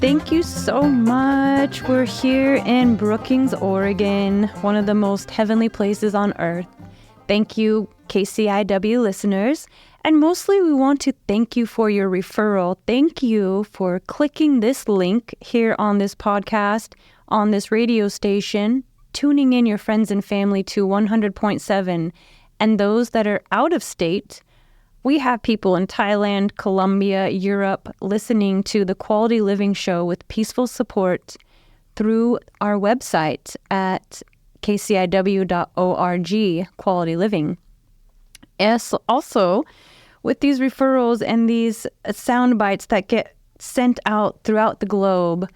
Thank you so much. We're here in Brookings, Oregon, one of the most heavenly places on earth. Thank you, KCIW listeners. And mostly we want to thank you for your referral. Thank you for clicking this link here on this podcast, on this radio station, tuning in your friends and family to 100.7. And those that are out of state, we have people in Thailand, Colombia, Europe listening to the Quality Living Show with peaceful support through our website at kciw.org, Quality Living. Yes, also, with these referrals and these sound bites that get sent out throughout the globe,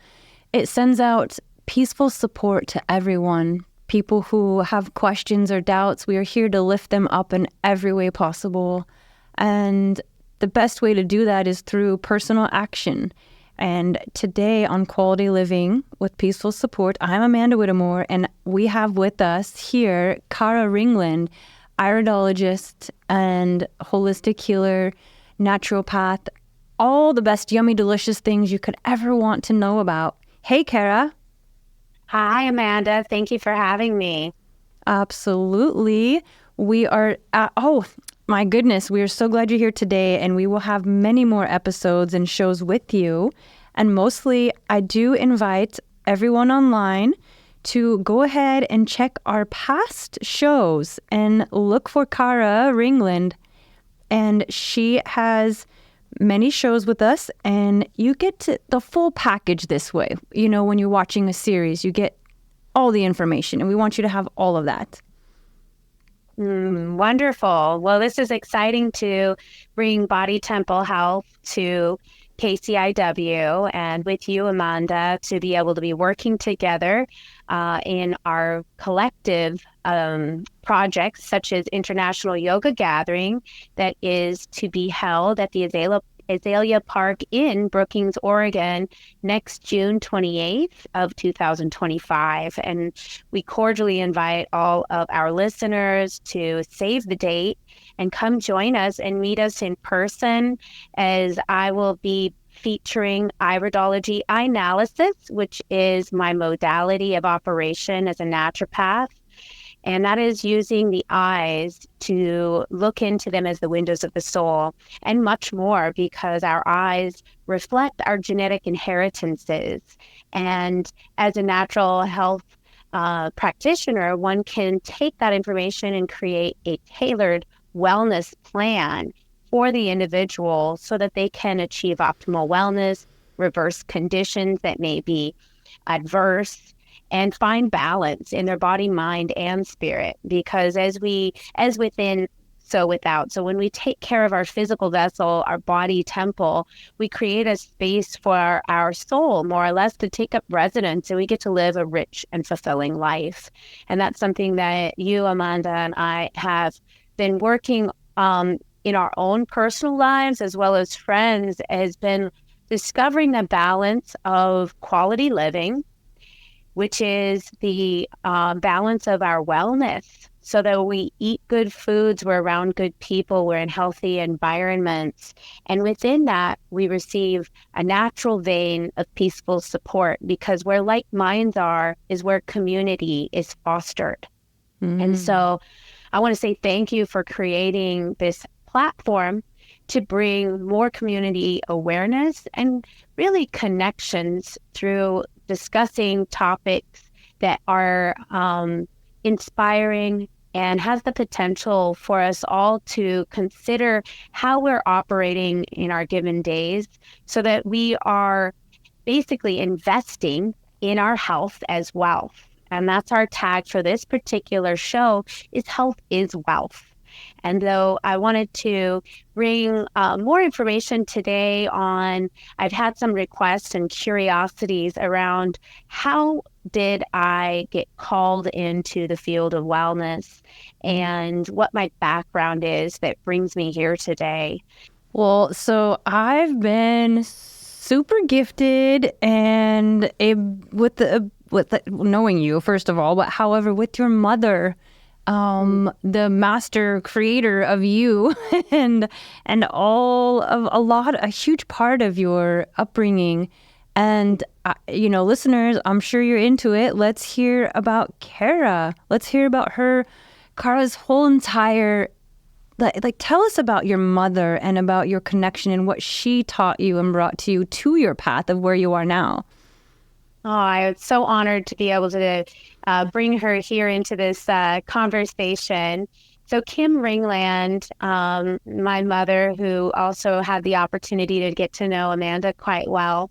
it sends out peaceful support to everyone. People who have questions or doubts, we are here to lift them up in every way possible. And the best way to do that is through personal action. And today on Quality Living with Peaceful Support, I'm Amanda Whittemore, and we have with us here Cara Ringland, Iridologist and holistic healer, naturopath, all the best yummy, delicious things you could ever want to know about. Hey, Cara. Hi, Amanda. Thank you for having me. Absolutely. We are, my goodness, we are so glad you're here today, and we will have many more episodes and shows with you. And mostly, I do invite everyone online to go ahead and check our past shows and look for Cara Ringland. And she has many shows with us, and you get the full package this way. You know, when you're watching a series, you get all the information, and we want you to have all of that. Wonderful. Well, this is exciting to bring Body Temple Health to KCIW and with you, Amanda, to be able to be working together in our collective projects, such as International Yoga Gathering that is to be held at the Azalea Park in Brookings, Oregon, next June 28th of 2025. And we cordially invite all of our listeners to save the date and come join us and meet us in person, as I will be featuring iridology eye analysis, which is my modality of operation as a naturopath. And that is using the eyes to look into them as the windows of the soul, and much more, because our eyes reflect our genetic inheritances. And as a natural health practitioner, one can take that information and create a tailored wellness plan for the individual so that they can achieve optimal wellness, reverse conditions that may be adverse, and find balance in their body, mind, and spirit. Because as within, so without. So when we take care of our physical vessel, our body temple, we create a space for our soul, more or less, to take up residence, and we get to live a rich and fulfilling life. And that's something that you, Amanda, and I have been working in our own personal lives, as well as friends, has been discovering the balance of quality living, which is the balance of our wellness, so that we eat good foods, we're around good people, we're in healthy environments. And within that, we receive a natural vein of peaceful support, because where like minds are is where community is fostered. And so I want to say thank you for creating this platform to bring more community awareness and really connections through discussing topics that are inspiring and has the potential for us all to consider how we're operating in our given days, so that we are basically investing in our health as wealth. And that's our tag for this particular show, is health is wealth. And though I wanted to bring more information today on, I've had some requests and curiosities around how did I get called into the field of wellness and what my background is that brings me here today. Well, so I've been super gifted and with knowing you, first of all, but however, with your mother, the master creator of you and a huge part of your upbringing And, listeners, I'm sure you're into it. Let's hear about Cara. Let's hear about Cara's whole entire, tell us about your mother and about your connection and what she taught you and brought to you to your path of where you are now. Oh, I'm so honored to be able to bring her here into this conversation. So Kim Ringland, my mother, who also had the opportunity to get to know Amanda quite well,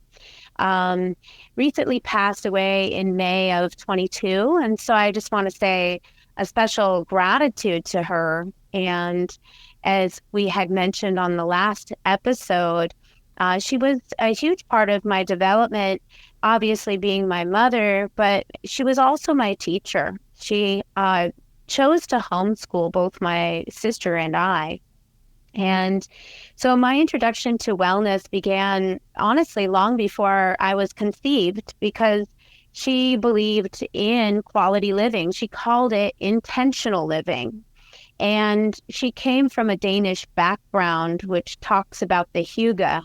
recently passed away in May of 22. And so I just want to say a special gratitude to her. And as we had mentioned on the last episode, she was a huge part of my development, obviously being my mother, but she was also my teacher. She chose to homeschool both my sister and I. And so my introduction to wellness began, honestly, long before I was conceived, because she believed in quality living. She called it intentional living. And she came from a Danish background, which talks about the hygge,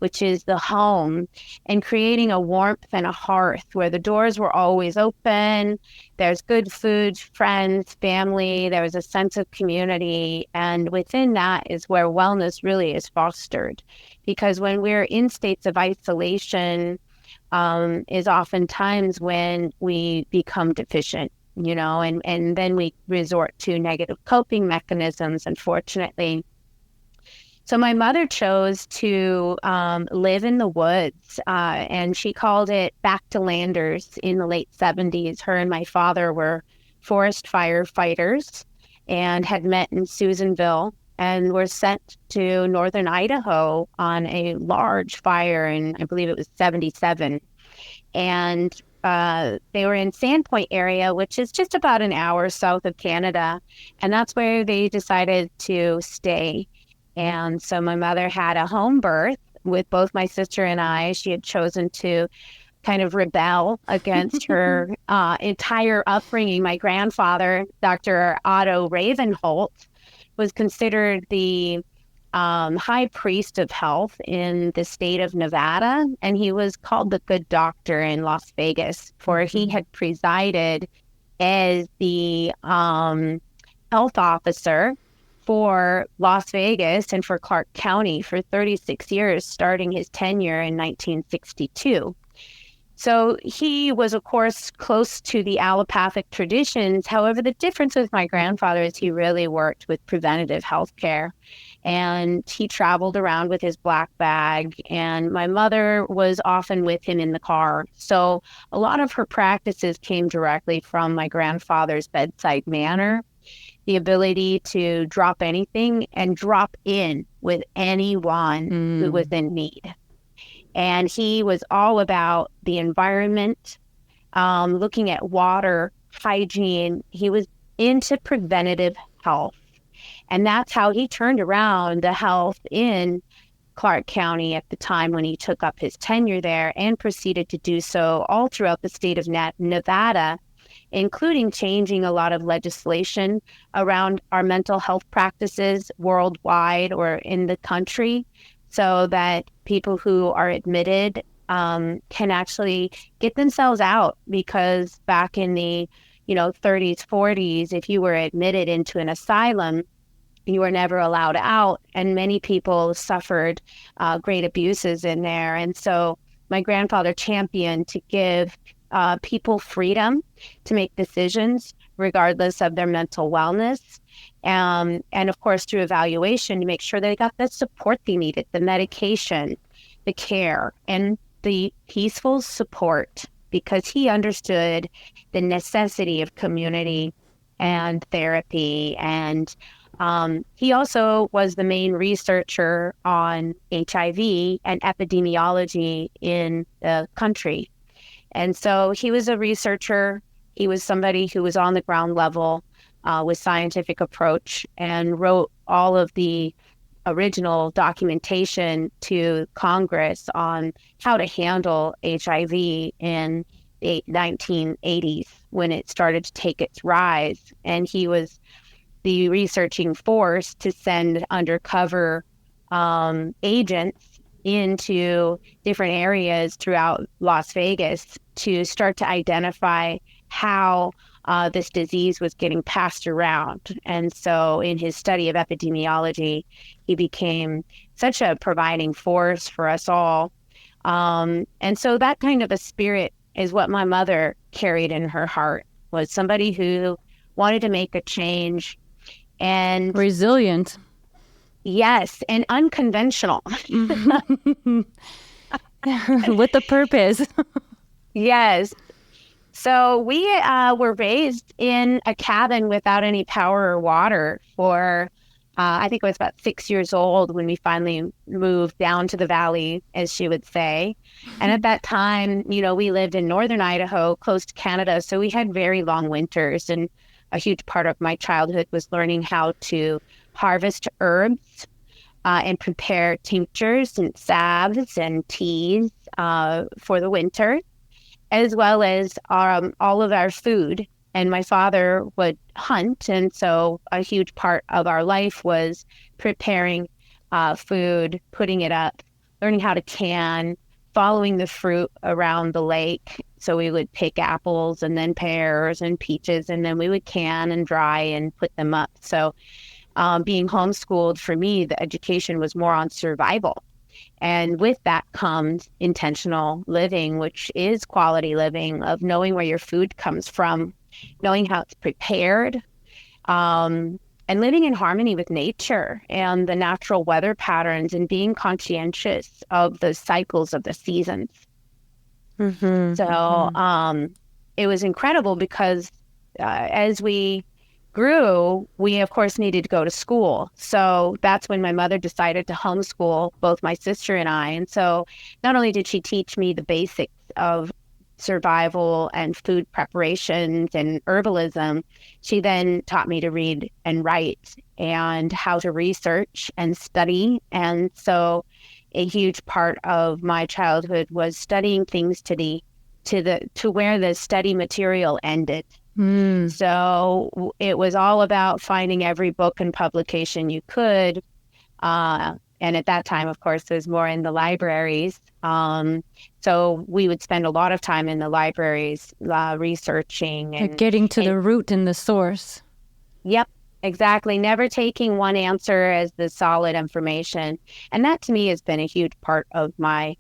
which is the home, and creating a warmth and a hearth where the doors were always open. There's good food, friends, family. There was a sense of community. And within that is where wellness really is fostered. Because when we're in states of isolation, is oftentimes when we become deficient, and then we resort to negative coping mechanisms, unfortunately. So my mother chose to live in the woods, and she called it back to landers in the late 70s. Her and my father were forest firefighters and had met in Susanville and were sent to Northern Idaho on a large fire in, I believe it was 77. And they were in Sandpoint area, which is just about an hour south of Canada. And that's where they decided to stay. And so my mother had a home birth with both my sister and I. She had chosen to kind of rebel against her entire upbringing. My grandfather, Dr. Otto Ravenholt, was considered the high priest of health in the state of Nevada. And he was called the good doctor in Las Vegas, for he had presided as the health officer for Las Vegas and for Clark County for 36 years, starting his tenure in 1962. So he was, of course, close to the allopathic traditions. However, the difference with my grandfather is he really worked with preventative health care. And he traveled around with his black bag, and my mother was often with him in the car. So a lot of her practices came directly from my grandfather's bedside manner. The ability to drop anything and drop in with anyone who was in need. And he was all about the environment, looking at water, hygiene. He was into preventative health. And that's how he turned around the health in Clark County at the time when he took up his tenure there, and proceeded to do so all throughout the state of Nevada, including changing a lot of legislation around our mental health practices worldwide or in the country, so that people who are admitted can actually get themselves out. Because back in the 30s, 40s, if you were admitted into an asylum, you were never allowed out, and many people suffered great abuses in there. And so my grandfather championed to give people freedom to make decisions regardless of their mental wellness. And of course, through evaluation, to make sure they got the support they needed, the medication, the care, and the peaceful support, because he understood the necessity of community and therapy. And he also was the main researcher on HIV and epidemiology in the country. And so he was a researcher. He was somebody who was on the ground level with scientific approach, and wrote all of the original documentation to Congress on how to handle HIV in the 1980s when it started to take its rise. And he was the researching force to send undercover agents into different areas throughout Las Vegas to start to identify how this disease was getting passed around. And so in his study of epidemiology, he became such a providing force for us all. And so that kind of a spirit is what my mother carried in her heart, was somebody who wanted to make a change. And resilient. yes, and unconventional. With a purpose. Yes. So we were raised in a cabin without any power or water for, I think I was about 6 years old when we finally moved down to the valley, as she would say. And at that time, we lived in Northern Idaho, close to Canada. So we had very long winters. And a huge part of my childhood was learning how to harvest herbs and prepare tinctures and salves and teas for the winter, as well as all of our food. And my father would hunt. And so a huge part of our life was preparing food, putting it up, learning how to can, following the fruit around the lake. So we would pick apples and then pears and peaches, and then we would can and dry and put them up. So being homeschooled, for me, the education was more on survival. And with that comes intentional living, which is quality living, of knowing where your food comes from, knowing how it's prepared, and living in harmony with nature and the natural weather patterns, and being conscientious of the cycles of the seasons. So it was incredible because as we grew, we of course needed to go to school. So that's when my mother decided to homeschool both my sister and I. And so not only did she teach me the basics of survival and food preparations and herbalism, she then taught me to read and write and how to research and study. And so a huge part of my childhood was studying things to where the study material ended. So it was all about finding every book and publication you could. And at that time, of course, it was more in the libraries. So we would spend a lot of time in the libraries researching. And getting to the root and the source. Yep, exactly. Never taking one answer as the solid information. And that to me has been a huge part of my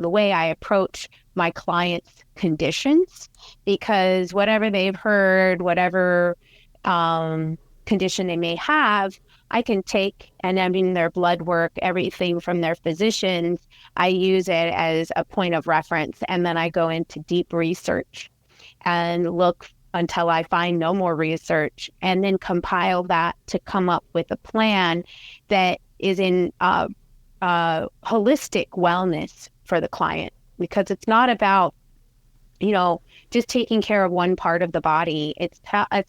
the way I approach my clients' conditions, because whatever they've heard, whatever condition they may have, I can take, and I mean their blood work, everything from their physicians, I use it as a point of reference. And then I go into deep research and look until I find no more research, and then compile that to come up with a plan that is in holistic wellness for the client, because it's not about, just taking care of one part of the body. It's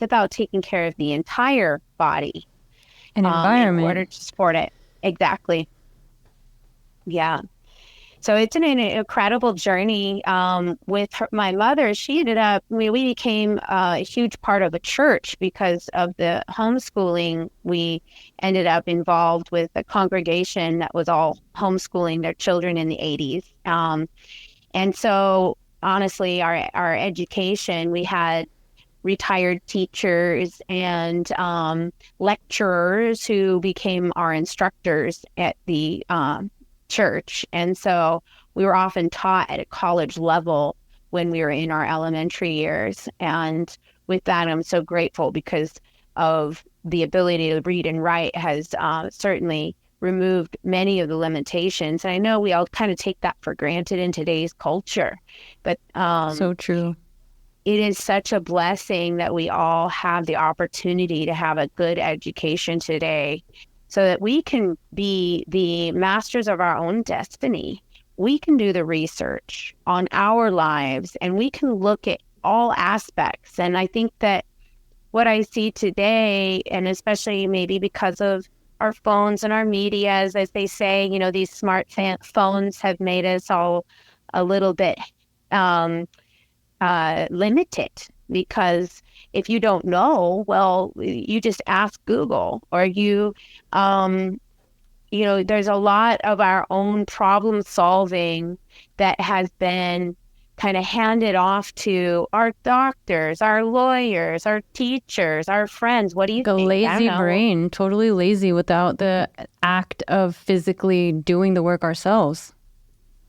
about taking care of the entire body and environment in order to support it. Exactly. Yeah. So it's an incredible journey with my mother. She ended up, we became a huge part of a church because of the homeschooling. We ended up involved with a congregation that was all homeschooling their children in the 80s. And so honestly, our education, we had retired teachers and lecturers who became our instructors at the church. And so we were often taught at a college level when we were in our elementary years. And with that, I'm so grateful, because of the ability to read and write has certainly removed many of the limitations. And I know we all kind of take that for granted in today's culture, but so true. It is such a blessing that we all have the opportunity to have a good education today, so that we can be the masters of our own destiny. We can do the research on our lives, and we can look at all aspects. And I think that what I see today, and especially maybe because of our phones and our medias, as they say, these smart phones have made us all a little bit limited, because if you don't know, well, you just ask Google, or you there's a lot of our own problem solving that has been kind of handed off to our doctors, our lawyers, our teachers, our friends. What do you Like a think? I don't lazy know. brain, totally lazy without the act of physically doing the work ourselves.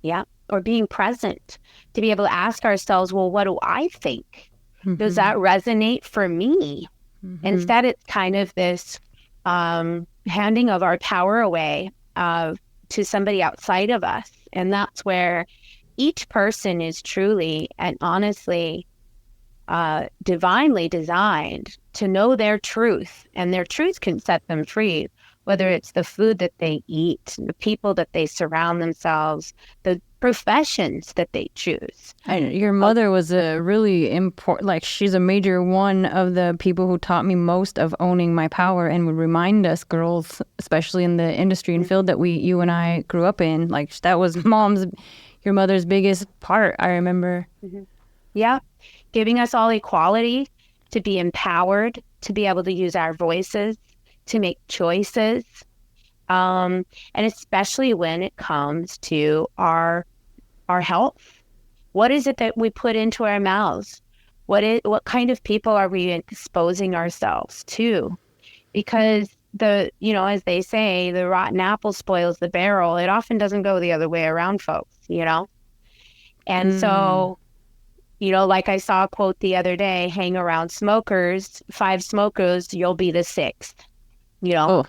Yeah. Or being present to be able to ask ourselves, well, what do I think? Does that resonate for me? Instead, it's kind of this handing of our power away to somebody outside of us. And that's where each person is truly and honestly divinely designed to know their truth, and their truth can set them free, whether it's the food that they eat, the people that they surround themselves, the professions that they choose. Your mother was a really important, like she's a major one of the people who taught me most of owning my power and would remind us girls, especially in the industry and field that you and I grew up in. Like that was your mother's biggest part, I remember. Yeah. Giving us all equality, to be empowered, to be able to use our voices, to make choices. And especially when it comes to our health. What is it that we put into our mouths? What kind of people are we exposing ourselves to? Because as they say, the rotten apple spoils the barrel. It often doesn't go the other way around, folks, And so, like I saw a quote the other day, hang around smokers, 5 smokers, you'll be the 6th, Oh.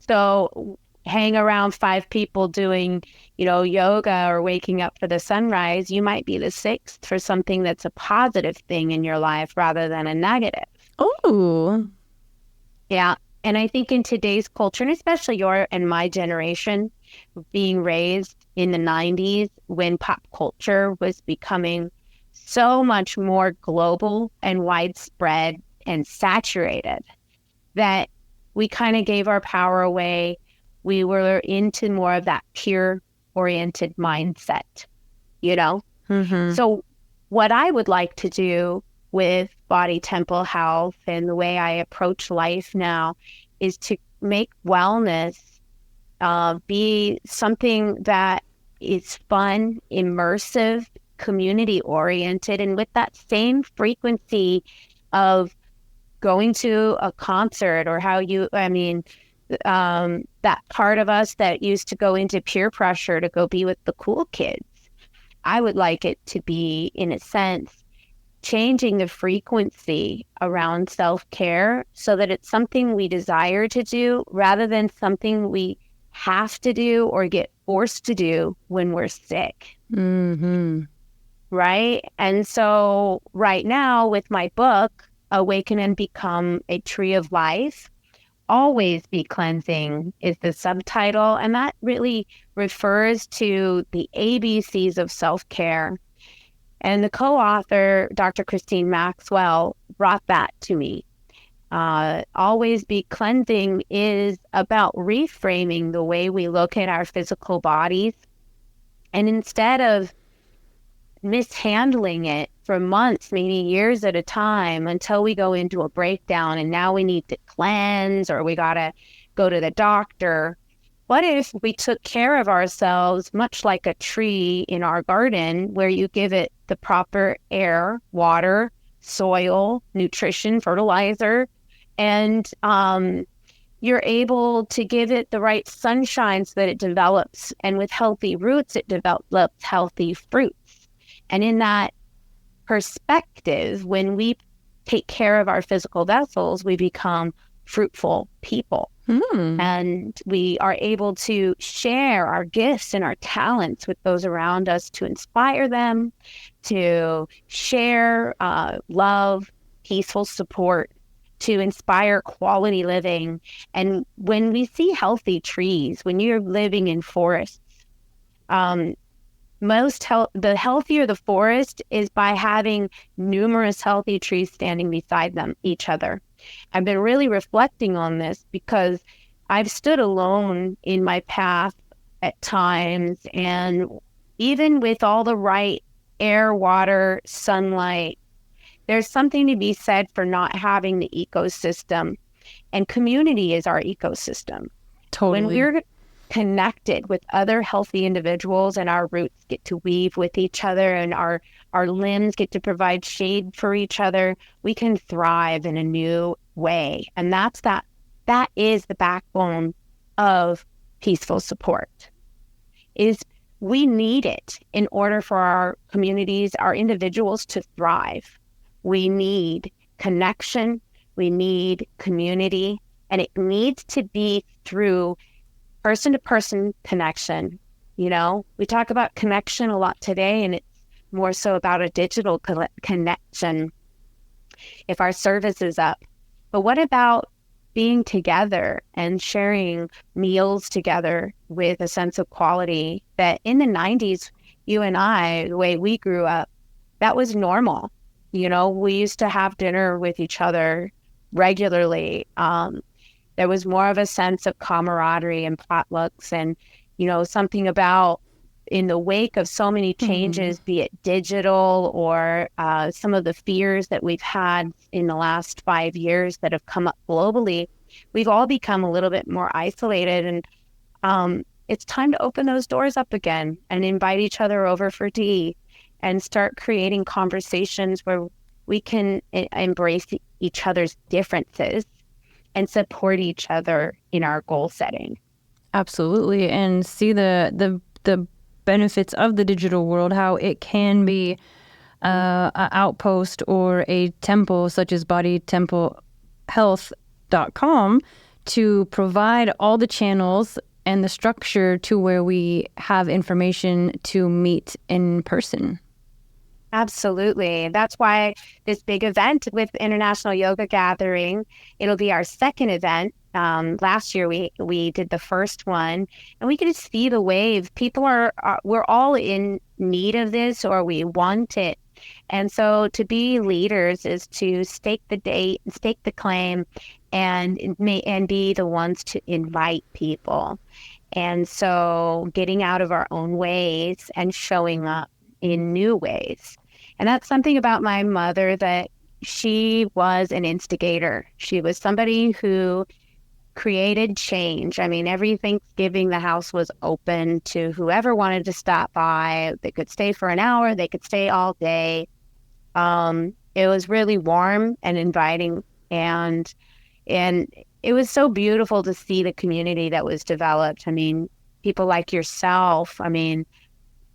So hang around 5 people doing, yoga or waking up for the sunrise, you might be the 6th for something that's a positive thing in your life rather than a negative. Oh. Yeah. And I think in today's culture, and especially your and my generation, being raised in the 90s when pop culture was becoming so much more global and widespread and saturated, that we kind of gave our power away. We were into more of that peer-oriented mindset, So what I would like to do with Body Temple Health and the way I approach life now is to make wellness be something that is fun, immersive, community-oriented, and with that same frequency of going to a concert, or that part of us that used to go into peer pressure to go be with the cool kids. I would like it to be, in a sense, changing the frequency around self-care so that it's something we desire to do rather than something we have to do or get forced to do when we're sick. Right? And so right now with my book, Awaken and Become a Tree of Life, Always Be Cleansing is the subtitle. And that really refers to the ABCs of self-care. And the co-author, Dr. Christine Maxwell, brought that to me. Always Be Cleansing is about reframing the way we look at our physical bodies. And instead of mishandling it for months, maybe years at a time, until we go into a breakdown and now we need to cleanse or we got to go to the doctor. What if we took care of ourselves much like a tree in our garden, where you give it the proper air, water, soil, nutrition, fertilizer, and you're able to give it the right sunshine so that it develops. And with healthy roots, it develops healthy fruits. And in that perspective, when we take care of our physical vessels, we become fruitful people. And we are able to share our gifts and our talents with those around us, to inspire them, to share love, peaceful support, to inspire quality living. And when we see healthy trees, when you're living in forests, the healthier the forest is by having numerous healthy trees standing beside each other. I've been really reflecting on this because I've stood alone in my path at times, and even with all the right air, water, sunlight, there's something to be said for not having the ecosystem, and community is our ecosystem. Totally. When we're connected with other healthy individuals and our roots get to weave with each other and our limbs get to provide shade for each other, we can thrive in a new way. And that is the backbone of peaceful support. Is we need it in order for our communities, our individuals to thrive. We need connection, we need community, and it needs to be through person-to-person connection. We talk about connection a lot today, and it's more so about a digital connection if our service is up. But what about being together and sharing meals together with a sense of quality that in the 90s, you and I, the way we grew up, that was normal. We used to have dinner with each other regularly. There was more of a sense of camaraderie and potlucks and, something about in the wake of so many changes, be it digital or some of the fears that we've had in the last 5 years that have come up globally, we've all become a little bit more isolated. And it's time to open those doors up again and invite each other over for tea and start creating conversations where we can embrace each other's differences and support each other in our goal setting. Absolutely. And see the benefits of the digital world, how it can be an outpost or a temple such as bodytemplehealth.com to provide all the channels and the structure to where we have information to meet in person. Absolutely. That's why this big event with International Yoga Gathering, it'll be our second event. Last year we did the first one, and we could see the wave. People we're all in need of this, or we want it. And so to be leaders is to stake the date, stake the claim, and be the ones to invite people. And so getting out of our own ways and showing up in new ways. And that's something about my mother, that she was an instigator. She was somebody who created change. I mean, every Thanksgiving, the house was open to whoever wanted to stop by. They could stay for an hour. They could stay all day. It was really warm and inviting. And it was so beautiful to see the community that was developed. I mean, people like yourself,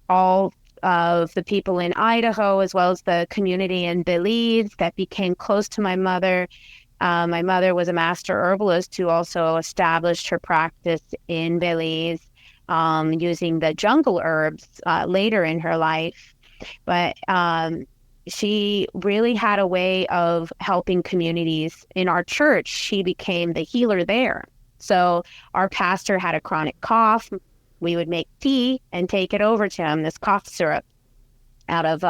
all of the people in Idaho, as well as the community in Belize that became close to my mother. My mother was a master herbalist who also established her practice in Belize using the jungle herbs later in her life. But she really had a way of helping communities. In our church, she became the healer there. So our pastor had a chronic cough. We would make tea and take it over to him, this cough syrup out of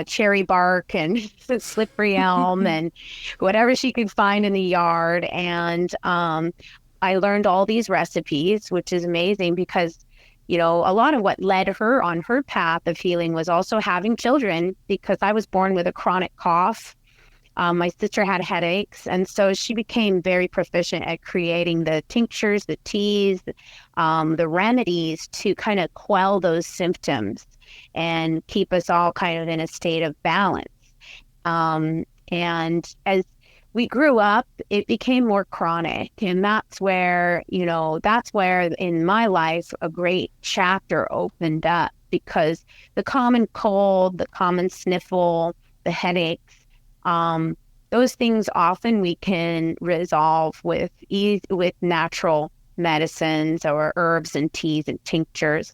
cherry bark and slippery elm and whatever she could find in the yard. And I learned all these recipes, which is amazing because, a lot of what led her on her path of healing was also having children, because I was born with a chronic cough. My sister had headaches, and so she became very proficient at creating the tinctures, the teas, the remedies to kind of quell those symptoms and keep us all kind of in a state of balance. And as we grew up, it became more chronic, and that's where in my life a great chapter opened up, because the common cold, the common sniffle, the headaches, those things often we can resolve with natural medicines or herbs and teas and tinctures.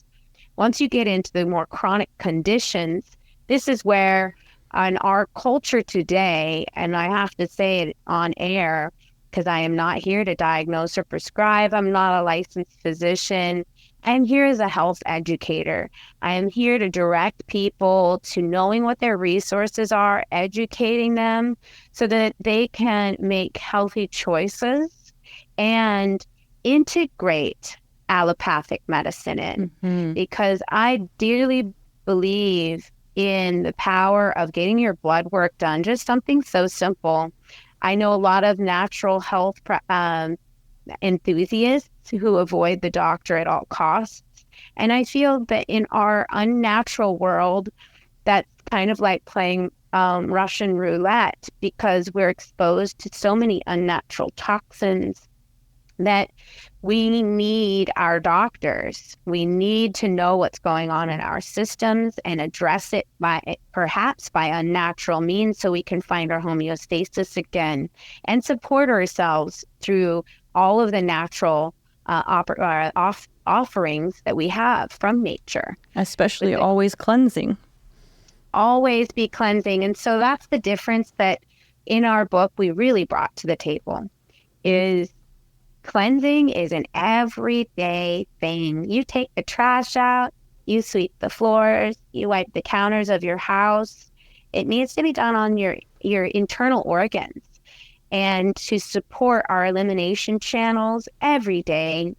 Once you get into the more chronic conditions, this is where in our culture today, and I have to say it on air because I am not here to diagnose or prescribe. I'm not a licensed physician. I'm here as a health educator. I am here to direct people to knowing what their resources are, educating them so that they can make healthy choices and integrate allopathic medicine in. Because I dearly believe in the power of getting your blood work done, just something so simple. I know a lot of natural health enthusiasts who avoid the doctor at all costs. And I feel that in our unnatural world, that's kind of like playing Russian roulette, because we're exposed to so many unnatural toxins that we need our doctors. We need to know what's going on in our systems and address it perhaps by unnatural means, so we can find our homeostasis again and support ourselves through all of the natural offerings that we have from nature. Especially always cleansing. Always be cleansing. And so that's the difference that in our book we really brought to the table, is cleansing is an everyday thing. You take the trash out, you sweep the floors, you wipe the counters of your house. It needs to be done on your internal organs, and to support our elimination channels every day.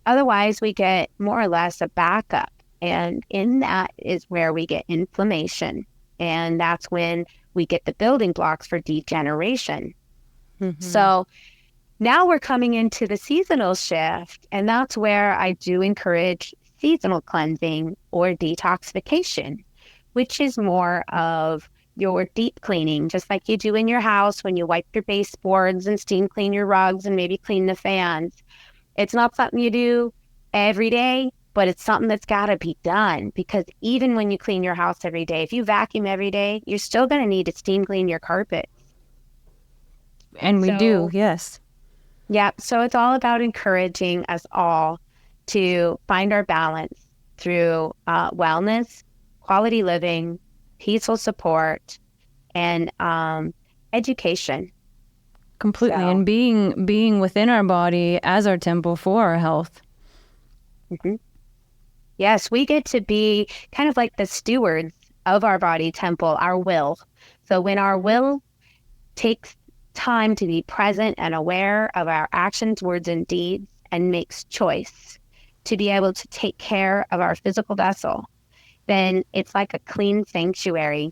Otherwise, we get more or less a backup. And in that is where we get inflammation. And that's when we get the building blocks for degeneration. Mm-hmm. So now we're coming into the seasonal shift, and that's where I do encourage seasonal cleansing or detoxification, which is more of your deep cleaning, just like you do in your house when you wipe your baseboards and steam clean your rugs and maybe clean the fans. It's not something you do every day, but it's something that's got to be done, because even when you clean your house every day, if you vacuum every day, you're still going to need to steam clean your carpets. And we do, yes. Yeah, so it's all about encouraging us all to find our balance through wellness, quality living, peaceful support, and education. Completely, so. And being within our body as our temple for our health. Mm-hmm. Yes, we get to be kind of like the stewards of our body temple, our will. So when our will takes time to be present and aware of our actions, words, and deeds, and makes choice to be able to take care of our physical vessel, then it's like a clean sanctuary,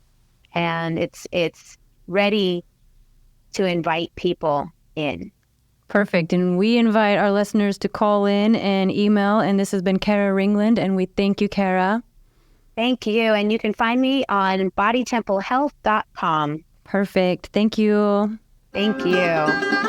and it's ready to invite people in. Perfect. And we invite our listeners to call in and email. And this has been Cara Ringland, and we thank you, Cara. Thank you. And you can find me on bodytemplehealth.com. Perfect. Thank you. Thank you.